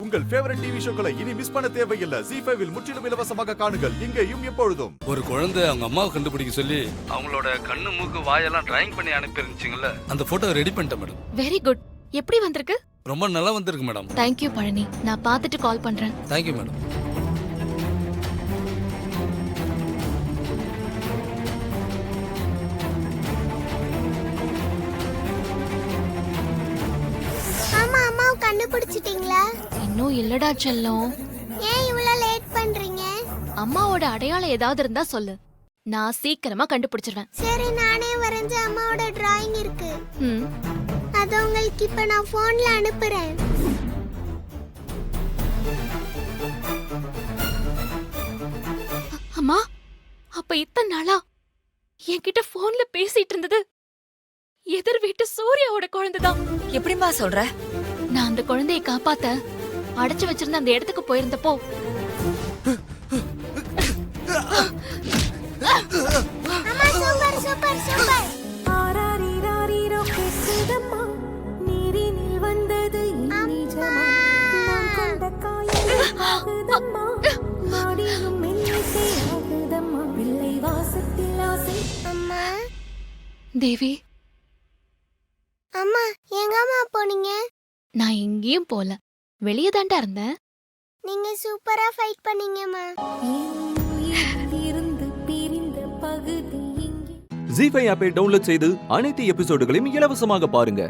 உங்கள் favourite TV ஷோக்களை இனி miss பண்ண தேவையில்லை. ZEE5 இல் முற்றிலும் இலவசமாக காணுங்கள், இங்கேயும் எப்பொழுதும். ஒரு குழந்தை அவங்க அம்மாவை கண்டுபிடிக்க சொல்லி அவங்களோட கண்ணு மூக்கு வாயெல்லாம் டிராயிங் பண்ணி அனுப்பி இருந்துச்சுங்கல்ல, அந்த போட்டோ ரெடி பண்ணிட்டேன் மேடம். Very good. எப்படி வந்திருக்கு? ரொம்ப நல்லா வந்திருக்கு மேடம். தேங்க்யூ பழனி. நான் பார்த்துட்டு கால் பண்றேன். Thank you madam. அம்மா அம்மாவை கண்டுபிடிச்சிட்டீங்களா? இன்னும் இல்லடா செல்லம். ஏன் இவ்வளவு லேட் பண்றீங்க? அம்மாவோட அடையாளம் ஏதாவது இருந்தா சொல்லு, நான் சீக்கிரமா கண்டுபிடிச்சிருவேன். சரி, நானே வரைஞ்ச அம்மாவோட டிராயிங் இருக்கு. ம், அத உங்களுக்கு இப்ப நான் போன்ல அனுப்புறேன். அம்மா, அப்ப இத்தனை நாளா என்கிட்ட போன்ல பேசிட்டு இருந்தது எதிர் வீட்டு சூர்யாவோட குழந்தைதான். எப்படிமா சொல்ற? நான் அந்த குழந்தையை காப்பாத்த அடைச்சு வச்சிருந்த அந்த இடத்துக்கு போயிருந்தப்போ அம்மா சூப்பர் சூப்பர் சூப்பர். ஆராரிராரிரோ பேசுதம்மா, நீரினில் வந்தது நிஜமா, நான் கொண்ட காயம் ஆகுதம்மா, நாடியும் மெல்லிசை ஆகுதம்மா, பிள்ளை வாசத்தில் ஆசை. அம்மா தேவி, அம்மா எங்க அம்மா போனீங்க? நான் எங்கேயும் போல, வெளியே தாண்டா இருந்தேன். நீங்க சூப்பரா ஃபைட் பண்ணீங்கம்மா. இருந்து பிரிந்த பகுதி இங்கே. ZEE5 ஆப்பை டவுன்லோட் செய்து அனைத்து எபிசோடுகளையும் இலவசமாக பாருங்க.